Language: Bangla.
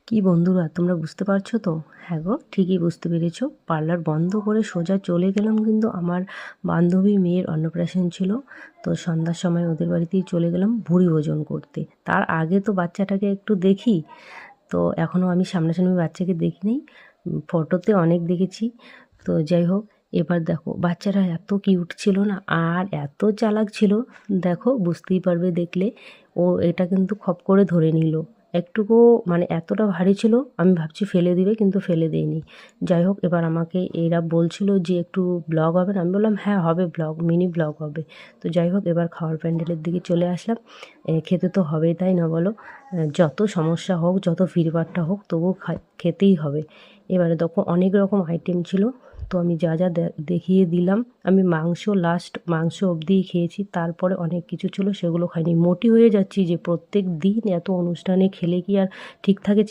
কি বন্ধুরা, তোমরা বুঝতে পারছো তো? হ্যাঁ গো, ঠিকই বুঝতে পেরেছো। পার্লার বন্ধ করে সোজা চলে গেলাম, কিন্তু আমার বান্ধবী মেয়ের অন্নপ্রাশন ছিল। তো সন্ধ্যার সময় ওদের বাড়িতেই চলে গেলাম ভুঁড়ি ভোজন করতে। তার আগে তো বাচ্চাটাকে একটু দেখি। তো এখনও আমি সামনাসামনি বাচ্চাকে দেখি নাই, ফটোতে অনেক দেখেছি। তো যাই হোক, এবার দেখো বাচ্চারা এত কিউট ছিল না, আর এত চালাক ছিল। দেখো, বুঝতেই পারবে দেখলে। ও এটা কিন্তু খপ করে ধরে নিল। একটুকু মানে এতটা ভারী ছিল, আমি ভাবছি ফেলে দিবে, কিন্তু ফেলে দেয়নি। যাই হোক, এবার আমাকে এরা বলছিল যে একটু ব্লগ হবে না? আমি বললাম হ্যাঁ হবে, ব্লগ, মিনি ব্লগ হবে। তো যাই হোক, এবার খাওয়ার প্যান্ডেলের দিকে চলে আসলাম। খেতে তো হবেই, তাই না বলো? যত সমস্যা হোক, যত ভিড়ভাট্টা হোক, তবুও খেতেই হবে। এবারে দেখো অনেক রকম আইটেম ছিল। তো আমি যা যা দেখিয়ে দিলাম। আমি মাংস অবধিই খেয়েছি, তারপরে অনেক কিছু ছিল সেগুলো খাইনি। মোটি হয়ে যাচ্ছি যে প্রত্যেক দিন এত অনুষ্ঠানে খেলে কি আর ঠিক থাকে?